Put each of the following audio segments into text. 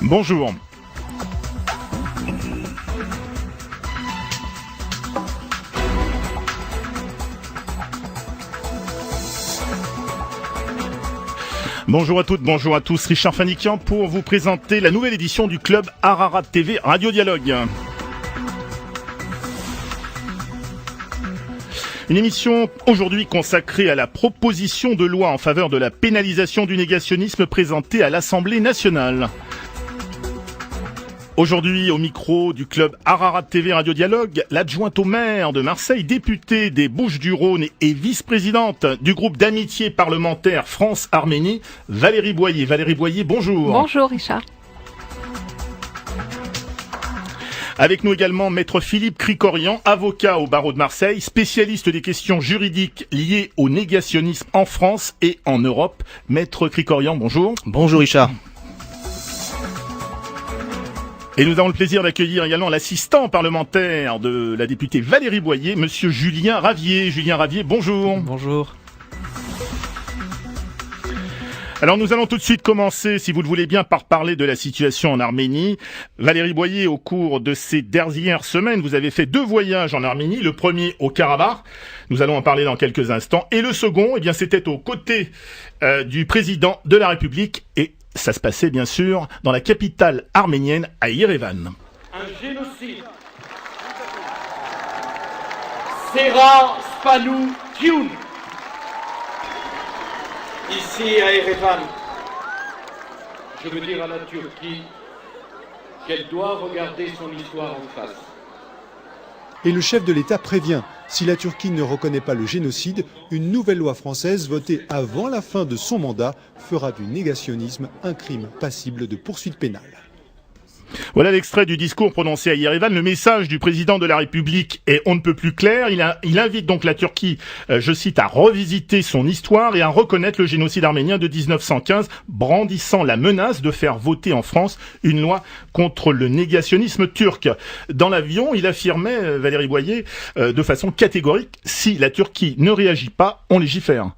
Bonjour. Bonjour à toutes, bonjour à tous, Richard Fanikian pour vous présenter la nouvelle édition du club Ararat TV Radio Dialogue. Une émission aujourd'hui consacrée à la proposition de loi en faveur de la pénalisation du négationnisme présentée à l'Assemblée nationale. Aujourd'hui, au micro du club Ararat TV Radio Dialogue, l'adjointe au maire de Marseille, députée des Bouches-du-Rhône et vice-présidente du groupe d'amitié parlementaire France-Arménie, Valérie Boyer. Valérie Boyer, bonjour. Bonjour Richard. Avec nous également Maître Philippe Krikorian, avocat au barreau de Marseille, spécialiste des questions juridiques liées au négationnisme en France et en Europe. Maître Krikorian, bonjour. Bonjour Richard. Et nous avons le plaisir d'accueillir également l'assistant parlementaire de la députée Valérie Boyer, monsieur Julien Ravier. Julien Ravier, bonjour. Bonjour. Alors nous allons tout de suite commencer, si vous le voulez bien, par parler de la situation en Arménie. Valérie Boyer, au cours de ces dernières semaines, vous avez fait 2 voyages en Arménie. Le premier au Karabakh, nous allons en parler dans quelques instants. Et le second, eh bien, c'était aux côtés du président de la République. Et ça se passait bien sûr dans la capitale arménienne, à Yerevan. Un génocide. Sera Spanou Tioun. Ici à Yerevan, je veux dire à la Turquie qu'elle doit regarder son histoire en face. Et le chef de l'État prévient, si la Turquie ne reconnaît pas le génocide, une nouvelle loi française votée avant la fin de son mandat fera du négationnisme un crime passible de poursuite pénale. Voilà l'extrait du discours prononcé à Yerevan. Le message du président de la République est on ne peut plus clair. Il invite donc la Turquie, je cite, à revisiter son histoire et à reconnaître le génocide arménien de 1915, brandissant la menace de faire voter en France une loi contre le négationnisme turc. Dans l'avion, il affirmait, Valérie Boyer, de façon catégorique, si la Turquie ne réagit pas, on légifère.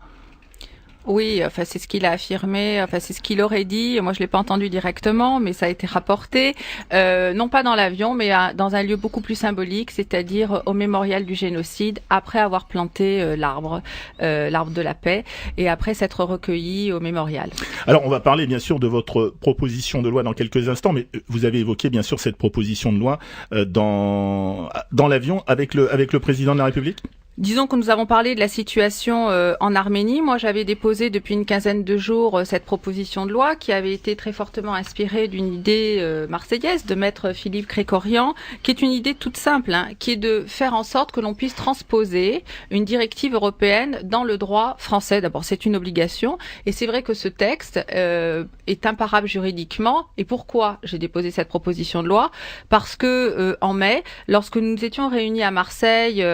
Oui, enfin c'est ce qu'il a affirmé, enfin c'est ce qu'il aurait dit. Moi je l'ai pas entendu directement, mais ça a été rapporté, non pas dans l'avion, mais dans un lieu beaucoup plus symbolique, c'est-à-dire au mémorial du génocide, après avoir planté l'arbre de la paix, et après s'être recueilli au mémorial. Alors on va parler bien sûr de votre proposition de loi dans quelques instants, mais vous avez évoqué bien sûr cette proposition de loi dans l'avion avec le président de la République. Disons que nous avons parlé de la situation en Arménie. Moi, j'avais déposé depuis une quinzaine de jours cette proposition de loi qui avait été très fortement inspirée d'une idée marseillaise de maître Philippe Krikorian, qui est une idée toute simple, qui est de faire en sorte que l'on puisse transposer une directive européenne dans le droit français. D'abord, c'est une obligation, et c'est vrai que ce texte est imparable juridiquement. Et pourquoi j'ai déposé cette proposition de loi? Parce que en mai, lorsque nous étions réunis à Marseille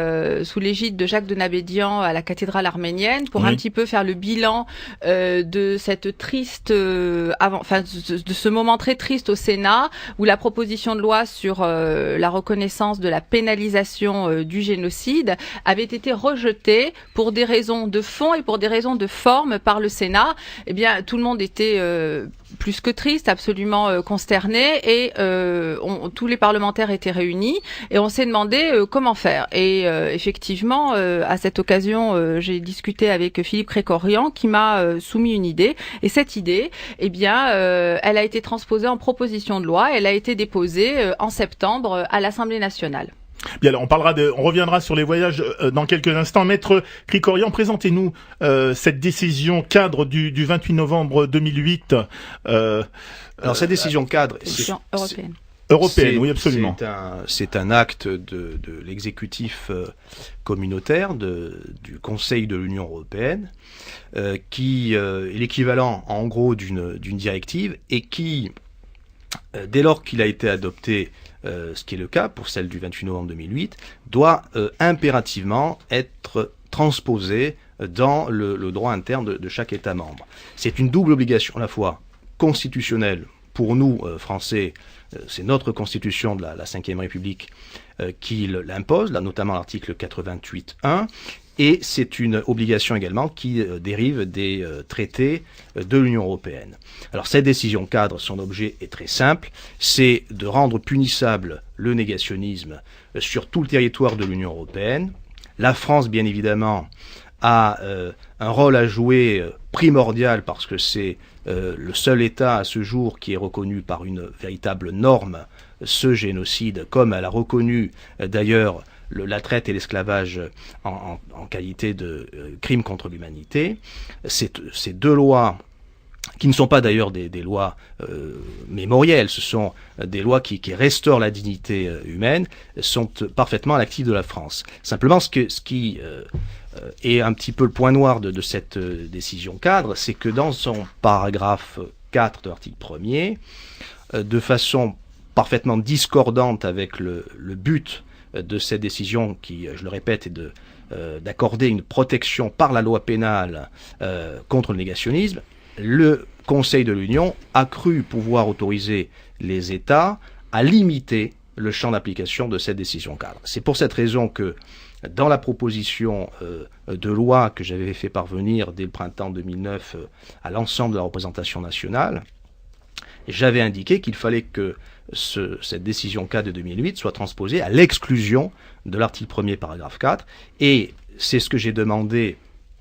sous l'égide de Jacques de Nabédian à la cathédrale arménienne pour un petit peu faire le bilan de cette triste de ce moment très triste au Sénat où la proposition de loi sur la reconnaissance de la pénalisation du génocide avait été rejetée pour des raisons de fond et pour des raisons de forme par le Sénat. Eh bien, tout le monde était plus que triste, absolument consterné, et tous les parlementaires étaient réunis et on s'est demandé comment faire. Et effectivement, à cette occasion, j'ai discuté avec Philippe Krikorian qui m'a soumis une idée. Et cette idée, eh bien, elle a été transposée en proposition de loi. Elle a été déposée en septembre à l'Assemblée nationale. Bien, alors on reviendra sur les voyages dans quelques instants. Maître Krikorian, présentez-nous cette décision cadre du 28 novembre 2008. Alors cette décision cadre, européenne, oui, absolument. C'est un acte de l'exécutif communautaire du Conseil de l'Union européenne qui est l'équivalent en gros d'une directive et qui, dès lors qu'il a été adopté, ce qui est le cas pour celle du 28 novembre 2008, doit impérativement être transposé dans le droit interne de chaque État membre. C'est une double obligation à la fois constitutionnelle pour nous, Français. C'est notre constitution de la Ve République qui l'impose, là, notamment l'article 88.1, et c'est une obligation également qui dérive des traités de l'Union européenne. Alors cette décision cadre, son objet est très simple, c'est de rendre punissable le négationnisme sur tout le territoire de l'Union européenne. La France, bien évidemment, a un rôle à jouer primordial parce que c'est le seul État à ce jour qui est reconnu par une véritable norme ce génocide, comme elle a reconnu d'ailleurs la traite et l'esclavage en qualité de crime contre l'humanité. Ces deux lois, qui ne sont pas d'ailleurs des lois mémorielles, ce sont des lois qui restaurent la dignité humaine, sont parfaitement à l'actif de la France. Simplement, ce qui est un petit peu le point noir de cette décision cadre, c'est que dans son paragraphe 4 de l'article 1er, de façon parfaitement discordante avec le but de cette décision qui, je le répète, est d'accorder une protection par la loi pénale contre le négationnisme, le Conseil de l'Union a cru pouvoir autoriser les États à limiter le champ d'application de cette décision cadre. C'est pour cette raison que dans la proposition de loi que j'avais fait parvenir dès le printemps 2009 à l'ensemble de la représentation nationale, j'avais indiqué qu'il fallait que cette décision cadre de 2008 soit transposée à l'exclusion de l'article 1er paragraphe 4, et c'est ce que j'ai demandé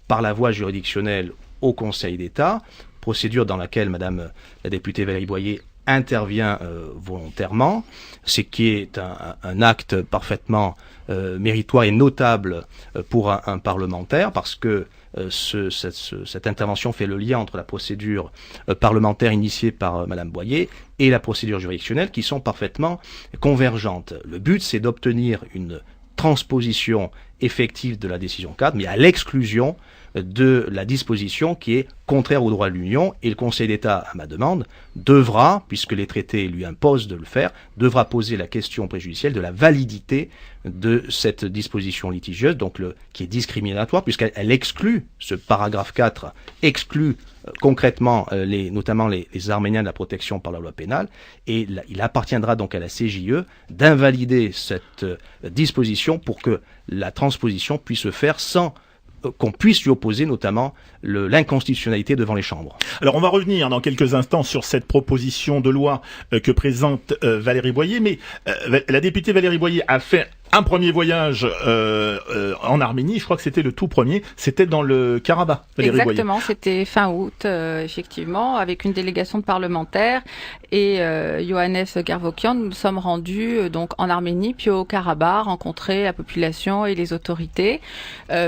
par la voie juridictionnelle au Conseil d'État, procédure dans laquelle Madame la députée Valérie Boyer intervient volontairement, ce qui est un acte parfaitement méritoire et notable pour un parlementaire, parce que cette intervention fait le lien entre la procédure parlementaire initiée par Madame Boyer et la procédure juridictionnelle, qui sont parfaitement convergentes. Le but, c'est d'obtenir une transposition effective de la décision cadre, mais à l'exclusion de la disposition qui est contraire au droit de l'Union, et le Conseil d'État, à ma demande, devra, puisque les traités lui imposent de le faire, devra poser la question préjudicielle de la validité de cette disposition litigieuse, donc qui est discriminatoire, puisqu'elle exclut, ce paragraphe 4 exclut concrètement notamment les Arméniens de la protection par la loi pénale, et il appartiendra donc à la CJE d'invalider cette disposition pour que la transposition puisse se faire sans qu'on puisse lui opposer notamment l'inconstitutionnalité devant les chambres. Alors on va revenir dans quelques instants sur cette proposition de loi que présente Valérie Boyer, mais la députée Valérie Boyer a fait un premier voyage en Arménie, je crois que c'était le tout premier, c'était dans le Karabakh, Valérie Boyer. Exactement, c'était fin août, effectivement, avec une délégation de parlementaires et Johannes Garvokian, nous nous sommes rendus donc en Arménie, puis au Karabakh, rencontrer la population et les autorités.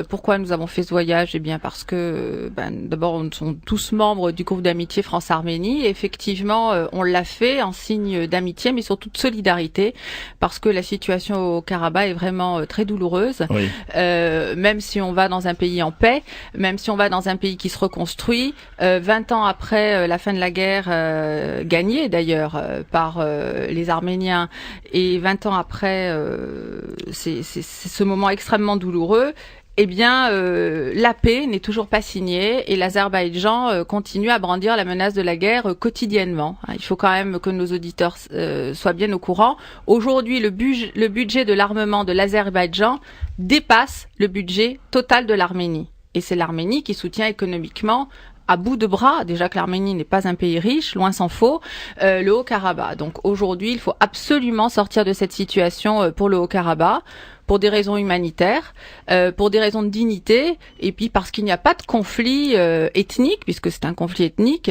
Pourquoi nous avons fait ce voyage? Eh bien parce que d'abord nous sommes tous membres du groupe d'amitié France-Arménie. Effectivement, on l'a fait en signe d'amitié, mais surtout de solidarité, parce que la situation au Karabakh est vraiment très douloureuse. Oui. Même si on va dans un pays en paix, même si on va dans un pays qui se reconstruit, 20 ans après la fin de la guerre, gagnée d'ailleurs par les Arméniens, et 20 ans après c'est ce moment extrêmement douloureux, eh bien, la paix n'est toujours pas signée et l'Azerbaïdjan continue à brandir la menace de la guerre quotidiennement. Il faut quand même que nos auditeurs soient bien au courant. Aujourd'hui, le budget de l'armement de l'Azerbaïdjan dépasse le budget total de l'Arménie. Et c'est l'Arménie qui soutient économiquement à bout de bras, déjà que l'Arménie n'est pas un pays riche, loin s'en faut, le Haut-Karabakh. Donc aujourd'hui, il faut absolument sortir de cette situation pour le Haut-Karabakh, pour des raisons humanitaires, pour des raisons de dignité, et puis parce qu'il n'y a pas de conflit ethnique, puisque c'est un conflit ethnique,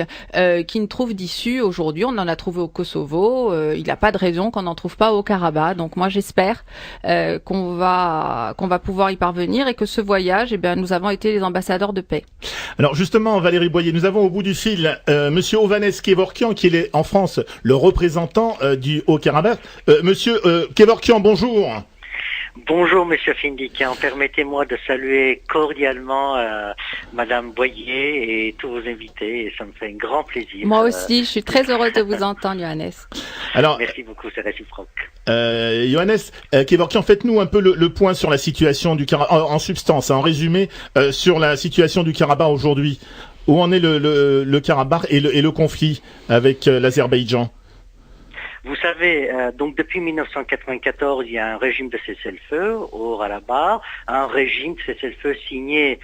qui ne trouve d'issue aujourd'hui. On en a trouvé au Kosovo, il n'y a pas de raison qu'on n'en trouve pas au Karabakh. Donc moi j'espère qu'on va pouvoir y parvenir, et que ce voyage, eh bien, nous avons été les ambassadeurs de paix. Alors justement, Valérie Boyer, nous avons au bout du fil Monsieur Ovanes Kevorkian, qui est en France le représentant du Haut-Karabakh. Monsieur Kevorkian, bonjour. Bonjour Monsieur Findikian, permettez-moi de saluer cordialement Madame Boyer et tous vos invités, et ça me fait un grand plaisir. Moi aussi, je suis très heureuse de vous entendre, Johannes. Alors, merci beaucoup, c'est réciproque. Johannes Kevorkian, faites-nous un peu le point sur la situation du Karabakh, en substance, en résumé, sur la situation du Karabakh aujourd'hui. Où en est le Karabakh et le conflit avec l'Azerbaïdjan? Vous savez, donc depuis 1994, il y a un régime de cessez-le-feu au Haut-Karabakh, un régime de cessez-le-feu signé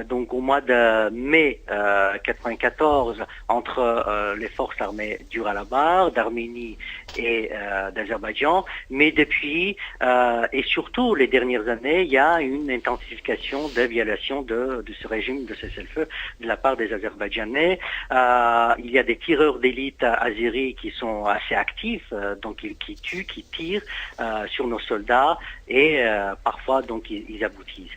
donc au mois de mai 94 entre les forces armées du Haut-Karabakh, d'Arménie et d'Azerbaïdjan. Mais depuis et surtout les dernières années, il y a une intensification de violation de ce régime de cessez-le-feu de la part des Azerbaïdjanais. Il y a des tireurs d'élite azéris qui sont assez actifs, donc qui tuent, qui tirent sur nos soldats et parfois donc ils aboutissent.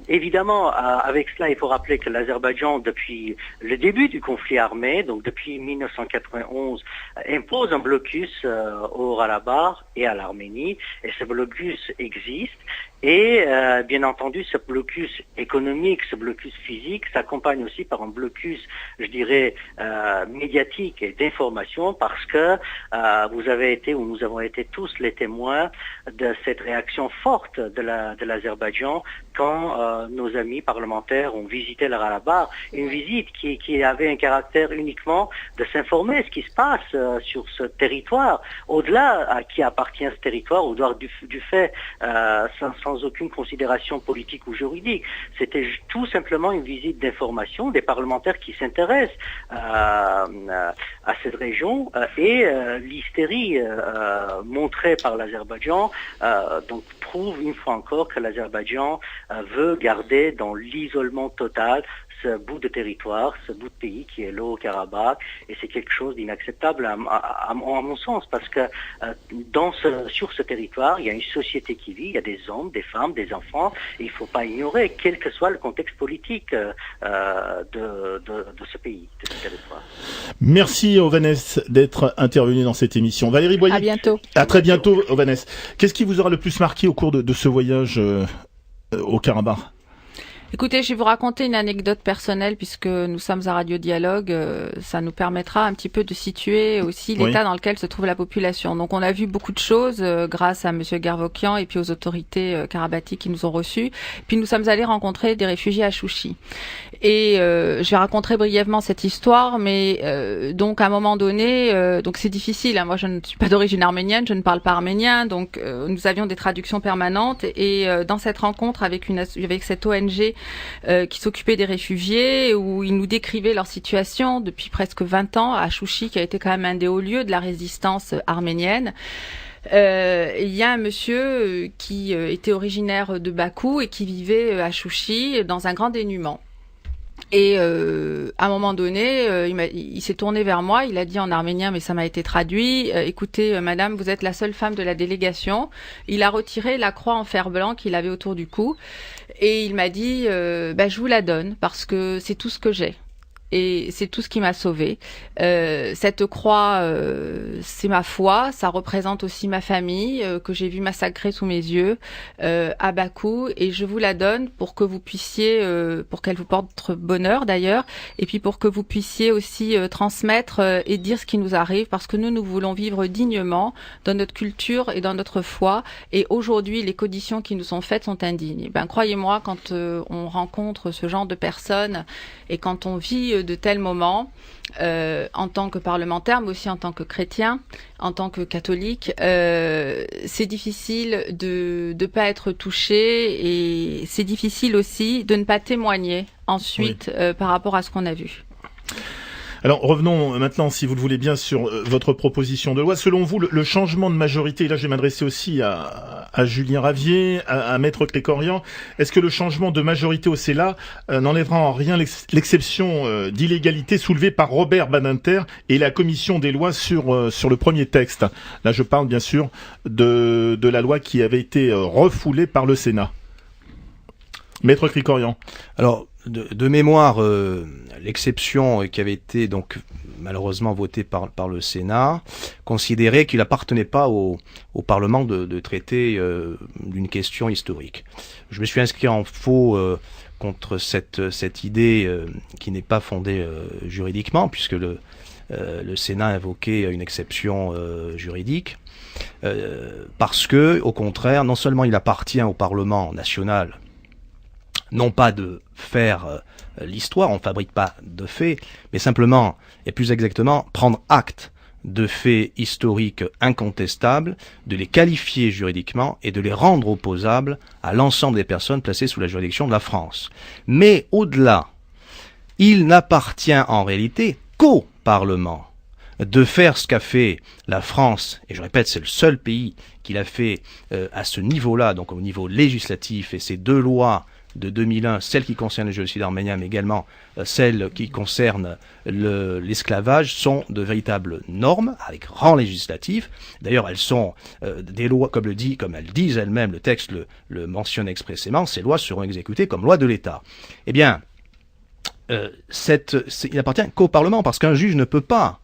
Évidemment, avec cela, il faut rappeler que l'Azerbaïdjan, depuis le début du conflit armé, donc depuis 1991, impose un blocus au Haut-Karabakh et à l'Arménie, et ce blocus existe. Et bien entendu, ce blocus économique, ce blocus physique s'accompagne aussi par un blocus, je dirais, médiatique et d'information, parce que vous avez été, ou nous avons été tous les témoins de cette réaction forte de l'Azerbaïdjan quand nos amis parlementaires ont visité le Haut-Karabakh, une visite qui avait un caractère uniquement de s'informer de ce qui se passe sur ce territoire, au-delà à qui appartient ce territoire, au-delà du fait sans aucune considération politique ou juridique. C'était tout simplement une visite d'information des parlementaires qui s'intéressent à cette région et l'hystérie montrée par l'Azerbaïdjan donc prouve une fois encore que l'Azerbaïdjan veut garder dans l'isolement total ce bout de territoire, ce bout de pays qui est le Haut-Karabakh, et c'est quelque chose d'inacceptable à mon sens, parce que sur ce territoire, il y a une société qui vit, il y a des hommes, des femmes, des enfants, et il ne faut pas ignorer, quel que soit le contexte politique de ce pays, de ce territoire. Merci Ovanes d'être intervenu dans cette émission. Valérie Boyer. À bientôt. À très bientôt Ovanes. Qu'est-ce qui vous aura le plus marqué au cours de ce voyage au Karabakh? Écoutez, je vais vous raconter une anecdote personnelle puisque nous sommes à Radio Dialogue. Ça nous permettra un petit peu de situer aussi l'état dans lequel se trouve la population. Donc, on a vu beaucoup de choses grâce à Monsieur Garvokian et puis aux autorités karabatiques qui nous ont reçus. Puis, nous sommes allés rencontrer des réfugiés à Chouchi. Et je vais raconter brièvement cette histoire, mais donc à un moment donné, donc c'est difficile. Hein, moi, je ne suis pas d'origine arménienne, je ne parle pas arménien, donc nous avions des traductions permanentes. Et dans cette rencontre avec cette ONG qui s'occupaient des réfugiés, où ils nous décrivaient leur situation depuis presque 20 ans à Chouchi, qui a été quand même un des hauts lieux de la résistance arménienne. Il y a un monsieur qui était originaire de Bakou et qui vivait à Chouchi dans un grand dénuement. Et à un moment donné, il s'est tourné vers moi, il a dit en arménien, mais ça m'a été traduit, écoutez madame, vous êtes la seule femme de la délégation. Il a retiré la croix en fer blanc qu'il avait autour du cou et il m'a dit, je vous la donne parce que c'est tout ce que j'ai. Et c'est tout ce qui m'a sauvée. Cette croix, c'est ma foi, ça représente aussi ma famille que j'ai vu massacrer sous mes yeux à Bakou, et je vous la donne pour que vous puissiez, pour qu'elle vous porte bonheur d'ailleurs, et puis pour que vous puissiez aussi transmettre et dire ce qui nous arrive, parce que nous voulons vivre dignement dans notre culture et dans notre foi, et aujourd'hui les conditions qui nous sont faites sont indignes. Croyez-moi, quand on rencontre ce genre de personnes et quand on vit de tels moments, en tant que parlementaire, mais aussi en tant que chrétien, en tant que catholique, c'est difficile de ne pas être touché, et c'est difficile aussi de ne pas témoigner ensuite par rapport à ce qu'on a vu. Alors revenons maintenant, si vous le voulez bien, sur votre proposition de loi. Selon vous, le changement de majorité, et là je vais m'adresser aussi à Julien Ravier, à Maître Krikorian, est-ce que le changement de majorité au Sénat n'enlèvera en rien l'exception d'illégalité soulevée par Robert Badinter et la commission des lois sur le premier texte? Là je parle bien sûr de la loi qui avait été refoulée par le Sénat. Maître Krikorian. Alors, de mémoire, l'exception qui avait été donc malheureusement votée par le Sénat considérait qu'il n'appartenait pas au Parlement de traiter d'une question historique. Je me suis inscrit en faux contre cette idée qui n'est pas fondée juridiquement, puisque le Sénat invoquait une exception juridique, parce que, au contraire, non seulement il appartient au Parlement national non pas de faire l'histoire, on ne fabrique pas de faits, mais simplement, et plus exactement, prendre acte de faits historiques incontestables, de les qualifier juridiquement et de les rendre opposables à l'ensemble des personnes placées sous la juridiction de la France. Mais au-delà, il n'appartient en réalité qu'au Parlement de faire ce qu'a fait la France, et je répète, c'est le seul pays qui l'a fait à ce niveau-là, donc au niveau législatif, et ces deux lois de 2001, celle qui concerne le génocide arménien, mais également celle qui concerne l'esclavage, sont de véritables normes avec rang législatif. D'ailleurs, elles sont des lois, comme elles disent elles-mêmes, le texte le mentionne expressément, ces lois seront exécutées comme loi de l'État. Eh bien, il n'appartient qu'au Parlement, parce qu'un juge ne peut pas,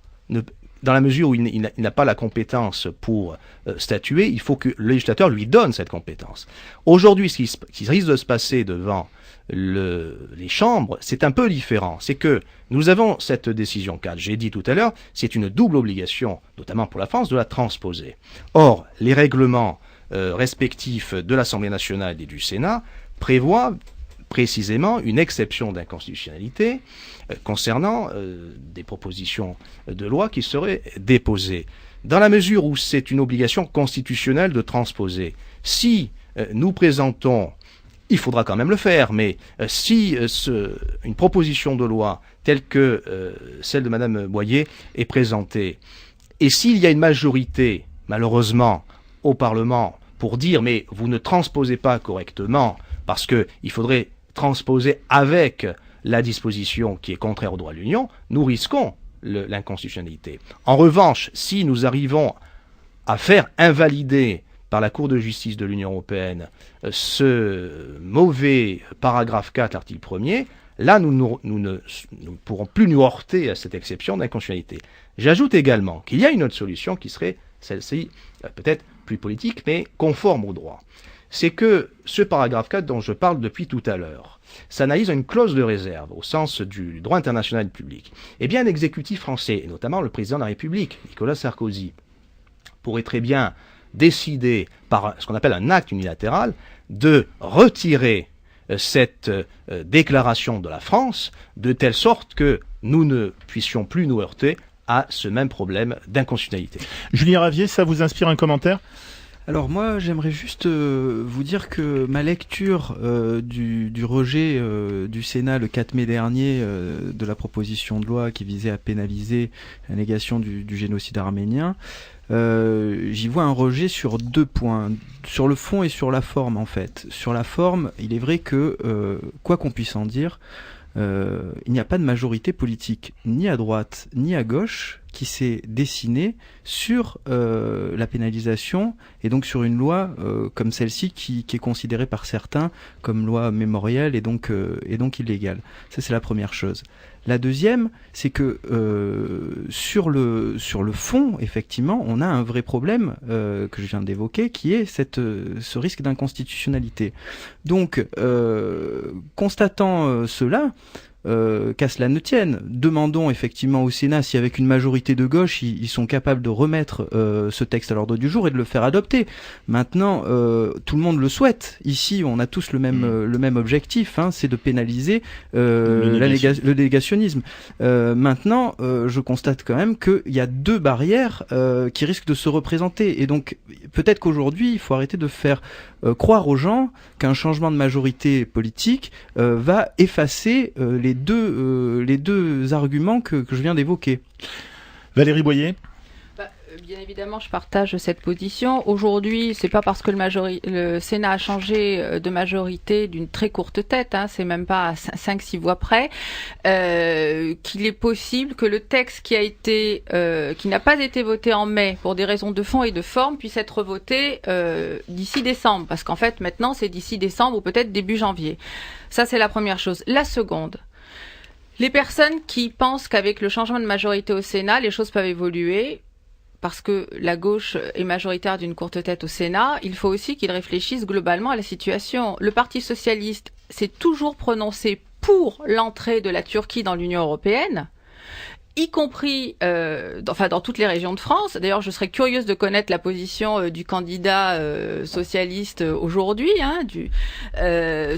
dans la mesure où il n'a pas la compétence pour statuer, il faut que le législateur lui donne cette compétence. Aujourd'hui, ce qui risque de se passer devant les chambres, c'est un peu différent. C'est que nous avons cette décision cadre. J'ai dit tout à l'heure, c'est une double obligation, notamment pour la France, de la transposer. Or, les règlements respectifs de l'Assemblée nationale et du Sénat prévoient précisément une exception d'inconstitutionnalité concernant des propositions de loi qui seraient déposées. Dans la mesure où c'est une obligation constitutionnelle de transposer, si nous présentons, il faudra quand même le faire, mais si une proposition de loi telle que celle de Madame Boyer est présentée, et s'il y a une majorité, malheureusement, au Parlement pour dire « mais vous ne transposez pas correctement », parce qu'il faudrait transposer avec la disposition qui est contraire au droit de l'Union, nous risquons l'inconstitutionnalité. En revanche, si nous arrivons à faire invalider par la Cour de justice de l'Union européenne ce mauvais paragraphe 4, l'article 1er, là nous ne pourrons plus nous heurter à cette exception d'inconstitutionnalité. J'ajoute également qu'il y a une autre solution qui serait celle-ci, peut-être plus politique, mais conforme au droit. C'est que ce paragraphe 4 dont je parle depuis tout à l'heure s'analyse à une clause de réserve au sens du droit international public. Eh bien, l'exécutif français, et notamment le président de la République, Nicolas Sarkozy, pourrait très bien décider par ce qu'on appelle un acte unilatéral de retirer cette déclaration de la France de telle sorte que nous ne puissions plus nous heurter à ce même problème d'inconstitutionnalité. Julien Ravier, ça vous inspire un commentaire ? Alors moi, j'aimerais juste vous dire que ma lecture du rejet du Sénat le 4 mai dernier de la proposition de loi qui visait à pénaliser la négation du génocide arménien, j'y vois un rejet sur 2 points, sur le fond et sur la forme en fait. Sur la forme, il est vrai que, quoi qu'on puisse en dire, il n'y a pas de majorité politique, ni à droite ni à gauche, qui s'est dessinée sur la pénalisation et donc sur une loi comme celle-ci qui est considérée par certains comme loi mémorielle et donc illégale. Ça, c'est la première chose. La deuxième, c'est que sur le fond, effectivement, on a un vrai problème que je viens d'évoquer, qui est ce risque d'inconstitutionnalité. Donc, constatant cela, qu'à cela ne tienne, demandons effectivement au Sénat si avec une majorité de gauche ils sont capables de remettre ce texte à l'ordre du jour et de le faire adopter. Maintenant, tout le monde le souhaite. Ici, on a tous le même objectif, hein, c'est de pénaliser le négationnisme. Maintenant, je constate quand même qu'il y a 2 barrières qui risquent de se représenter. Et donc, peut-être qu'aujourd'hui, il faut arrêter de faire croire aux gens qu'un changement de majorité politique va effacer les deux arguments que je viens d'évoquer. Valérie Boyer. Bien évidemment, je partage cette position. Aujourd'hui, c'est pas parce que le Sénat a changé de majorité d'une très courte tête, hein, c'est même pas à 5-6 voix près, qu'il est possible que le texte qui n'a pas été voté en mai pour des raisons de fond et de forme puisse être voté d'ici décembre. Parce qu'en fait, maintenant, c'est d'ici décembre ou peut-être début janvier. Ça, c'est la première chose. La seconde, les personnes qui pensent qu'avec le changement de majorité au Sénat, les choses peuvent évoluer, parce que la gauche est majoritaire d'une courte tête au Sénat, il faut aussi qu'ils réfléchissent globalement à la situation. Le Parti socialiste s'est toujours prononcé pour l'entrée de la Turquie dans l'Union européenne, y compris dans toutes les régions de France. D'ailleurs, je serais curieuse de connaître la position du candidat socialiste aujourd'hui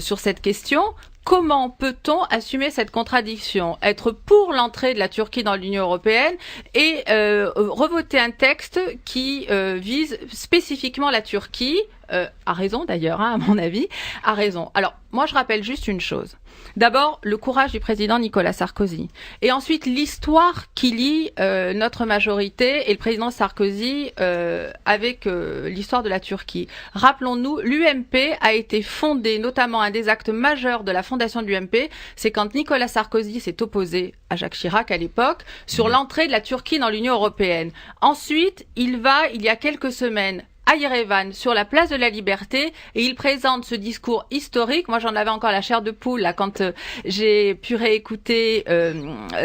sur cette question. comment peut-on assumer cette contradiction, être pour l'entrée de la Turquie dans l'Union européenne et revoter un texte qui vise spécifiquement la Turquie, à raison d'ailleurs, à mon avis, à raison. Alors, moi je rappelle juste une chose. D'abord, le courage du président Nicolas Sarkozy. Et ensuite, l'histoire qui lie notre majorité et le président Sarkozy avec l'histoire de la Turquie. Rappelons-nous, l'UMP a été fondée, notamment un des actes majeurs de la fondation de l'UMP, c'est quand Nicolas Sarkozy s'est opposé à Jacques Chirac à l'époque sur l'entrée de la Turquie dans l'Union européenne. Ensuite, il y a quelques semaines, à Yerevan, sur la place de la Liberté, et il présente ce discours historique. Moi, j'en avais encore la chair de poule là quand j'ai pu réécouter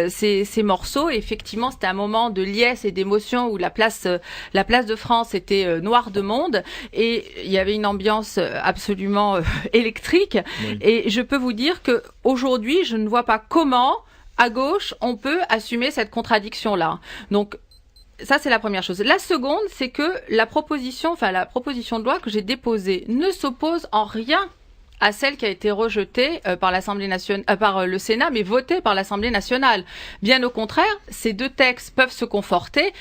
ces morceaux. Et effectivement, c'était un moment de liesse et d'émotion où la place de France était noire de monde et il y avait une ambiance absolument électrique. Oui. Et je peux vous dire que aujourd'hui, je ne vois pas comment à gauche on peut assumer cette contradiction-là. Donc ça, c'est la première chose. La seconde, c'est que la proposition de loi que j'ai déposée ne s'oppose en rien à celle qui a été rejetée par l'Assemblée nationale, par le Sénat, mais votée par l'Assemblée nationale. Bien au contraire, ces deux textes peuvent se conforter.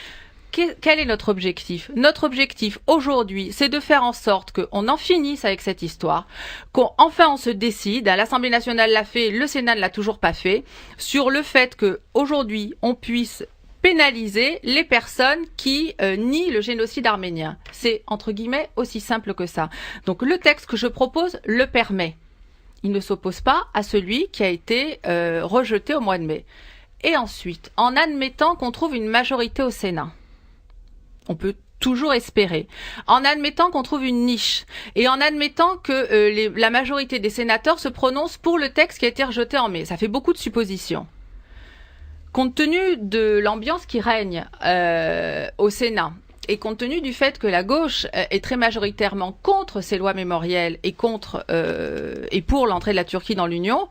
Quel est notre objectif ? Notre objectif aujourd'hui, c'est de faire en sorte qu'on en finisse avec cette histoire, qu'enfin on se décide. L'Assemblée nationale l'a fait, le Sénat ne l'a toujours pas fait, sur le fait qu'aujourd'hui on puisse pénaliser les personnes qui nient le génocide arménien. C'est, entre guillemets, aussi simple que ça. Donc le texte que je propose le permet. Il ne s'oppose pas à celui qui a été rejeté au mois de mai. Et ensuite, en admettant qu'on trouve une majorité au Sénat, on peut toujours espérer, en admettant qu'on trouve une niche et en admettant que la majorité des sénateurs se prononce pour le texte qui a été rejeté en mai. Ça fait beaucoup de suppositions. Compte tenu de l'ambiance qui règne au Sénat et compte tenu du fait que la gauche est très majoritairement contre ces lois mémorielles et et pour l'entrée de la Turquie dans l'Union,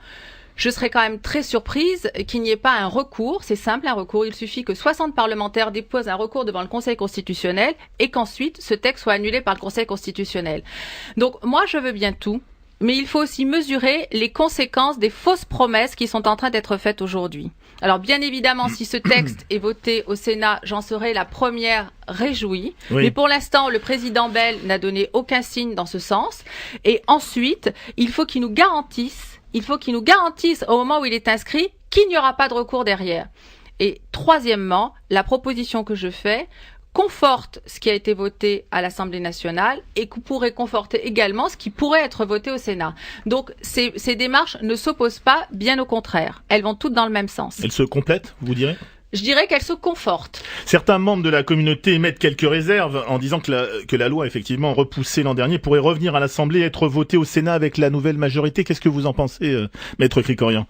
je serais quand même très surprise qu'il n'y ait pas un recours. C'est simple, un recours. Il suffit que 60 parlementaires déposent un recours devant le Conseil constitutionnel et qu'ensuite ce texte soit annulé par le Conseil constitutionnel. Donc moi, je veux bien tout. Mais il faut aussi mesurer les conséquences des fausses promesses qui sont en train d'être faites aujourd'hui. Alors bien évidemment, si ce texte est voté au Sénat, j'en serai la première réjouie. Oui. Mais pour l'instant, le président Bell n'a donné aucun signe dans ce sens. Et ensuite, il faut qu'il nous garantisse au moment où il est inscrit qu'il n'y aura pas de recours derrière. Et troisièmement, la proposition que je fais conforte ce qui a été voté à l'Assemblée nationale et pourrait conforter également ce qui pourrait être voté au Sénat. Donc ces démarches ne s'opposent pas, bien au contraire. Elles vont toutes dans le même sens. Elles se complètent, vous direz ? Je dirais qu'elles se confortent. Certains membres de la communauté émettent quelques réserves en disant que la loi, effectivement repoussée l'an dernier, pourrait revenir à l'Assemblée et être votée au Sénat avec la nouvelle majorité. Qu'est-ce que vous en pensez, Maître Krikorian ?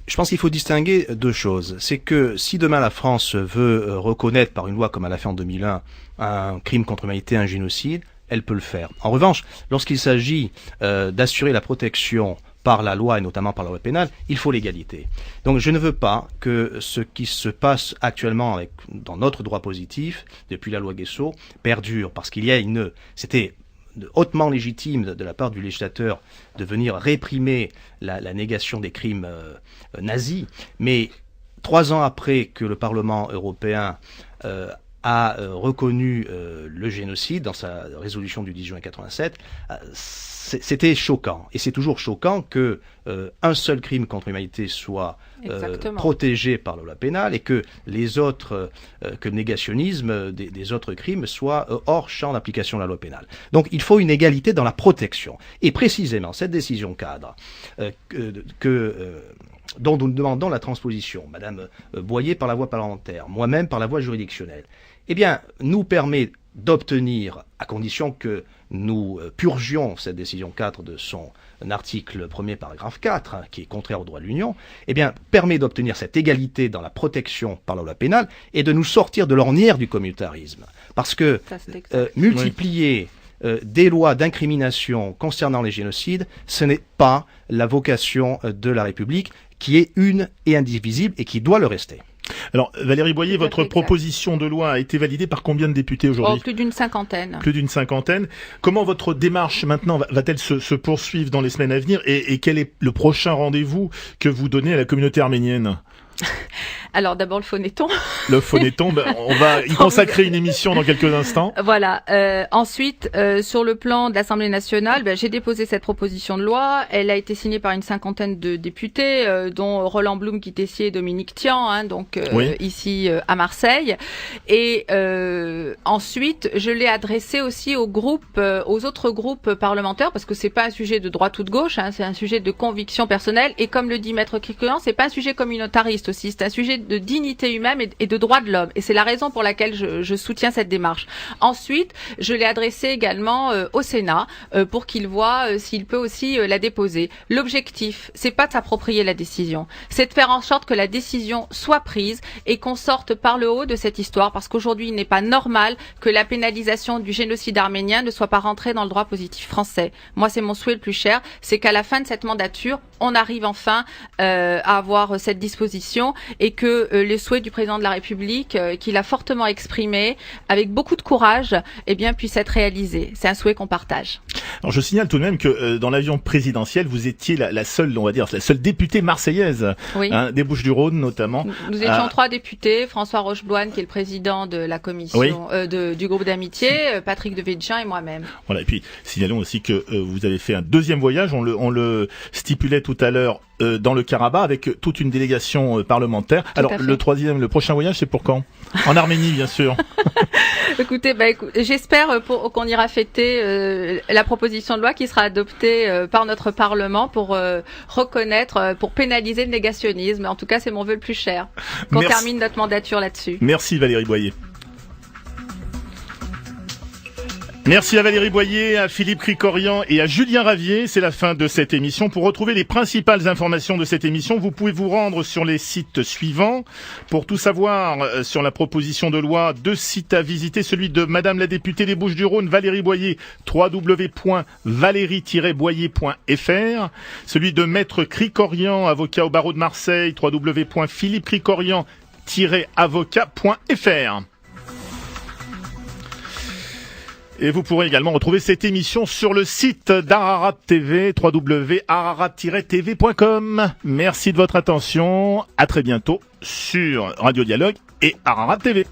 Je pense qu'il faut distinguer deux choses. C'est que si demain la France veut reconnaître par une loi comme elle a fait en 2001 un crime contre l'humanité, un génocide, elle peut le faire. En revanche, lorsqu'il s'agit d'assurer la protection par la loi et notamment par la loi pénale, il faut l'égalité. Donc je ne veux pas que ce qui se passe actuellement dans notre droit positif, depuis la loi Guessot, perdure, parce qu'il y a c'était hautement légitime de la part du législateur de venir réprimer la négation des crimes nazis, mais 3 ans après que le Parlement européen a reconnu le génocide dans sa résolution du 10 juin 87, c'était choquant. Et c'est toujours choquant que un seul crime contre l'humanité soit protégé par la loi pénale et que les autres, que le négationnisme des autres crimes soit hors champ d'application de la loi pénale. Donc il faut une égalité dans la protection. Et précisément, cette décision cadre dont nous demandons la transposition, Madame Boyer par la voie parlementaire, moi-même par la voie juridictionnelle, eh bien, nous permet d'obtenir, à condition que nous purgions cette décision 4 de son article 1er paragraphe 4, qui est contraire au droit de l'Union, eh bien, permet d'obtenir cette égalité dans la protection par la loi pénale et de nous sortir de l'ornière du communautarisme. Parce que multiplier des lois d'incrimination concernant les génocides, ce n'est pas la vocation de la République, qui est une et indivisible et qui doit le rester. Alors Valérie Boyer, Tout à votre fait exact. proposition de loi a été validée par combien de députés aujourd'hui? Plus d'une cinquantaine. Plus d'une cinquantaine. Comment votre démarche maintenant va-t-elle se poursuivre dans les semaines à venir et quel est le prochain rendez-vous que vous donnez à la communauté arménienne? Alors d'abord le phonéton. Le phonéton, on va y consacrer une émission dans quelques instants. Voilà. Ensuite, sur le plan de l'Assemblée nationale, j'ai déposé cette proposition de loi. Elle a été signée par une cinquantaine de députés, dont Roland Blum, Guy Tessier et Dominique Tian, Oui. ici à Marseille. Et ensuite, je l'ai adressée aussi aux autres groupes parlementaires, parce que c'est pas un sujet de droite ou de gauche, c'est un sujet de conviction personnelle. Et comme le dit Maître Krikorian, c'est pas un sujet communautariste aussi, c'est un sujet de dignité humaine et de droits de l'homme. Et c'est la raison pour laquelle je soutiens cette démarche. Ensuite, je l'ai adressée également au Sénat pour qu'il voit s'il peut aussi la déposer. L'objectif, c'est pas de s'approprier la décision, c'est de faire en sorte que la décision soit prise et qu'on sorte par le haut de cette histoire, parce qu'aujourd'hui, il n'est pas normal que la pénalisation du génocide arménien ne soit pas rentrée dans le droit positif français. Moi, c'est mon souhait le plus cher, c'est qu'à la fin de cette mandature, on arrive enfin à avoir cette disposition et que les souhaits du président de la République, qu'il a fortement exprimé avec beaucoup de courage, puissent être réalisés. C'est un souhait qu'on partage. Alors je signale tout de même que dans l'avion présidentiel, vous étiez la seule, on va dire, la seule députée marseillaise, Oui. Des Bouches-du-Rhône notamment. Nous étions 3 députés, François Rochebloine, qui est le président de la commission du groupe d'amitié, Patrick Devedjian et moi-même. Voilà, et puis signalons aussi que vous avez fait un deuxième voyage, on le stipulait tout à l'heure, dans le Karabakh avec toute une délégation parlementaire. Alors le prochain voyage, c'est pour quand? En Arménie, bien sûr. Écoutez, j'espère qu'on ira fêter la proposition de loi qui sera adoptée par notre Parlement pour reconnaître, pour pénaliser le négationnisme. En tout cas, c'est mon vœu le plus cher. Qu'on termine notre mandature là-dessus. Merci Valérie Boyer. Merci à Valérie Boyer, à Philippe Krikorian et à Julien Ravier. C'est la fin de cette émission. Pour retrouver les principales informations de cette émission, vous pouvez vous rendre sur les sites suivants. Pour tout savoir sur la proposition de loi, 2 sites à visiter. Celui de Madame la députée des Bouches-du-Rhône, Valérie Boyer, www.valérie-boyer.fr. Celui de Maître Krikorian, avocat au barreau de Marseille, www.philippekrikorian-avocat.fr. Et vous pourrez également retrouver cette émission sur le site d'Ararat TV, www.ararat-tv.com. Merci de votre attention. À très bientôt sur Radio Dialogue et Ararat TV.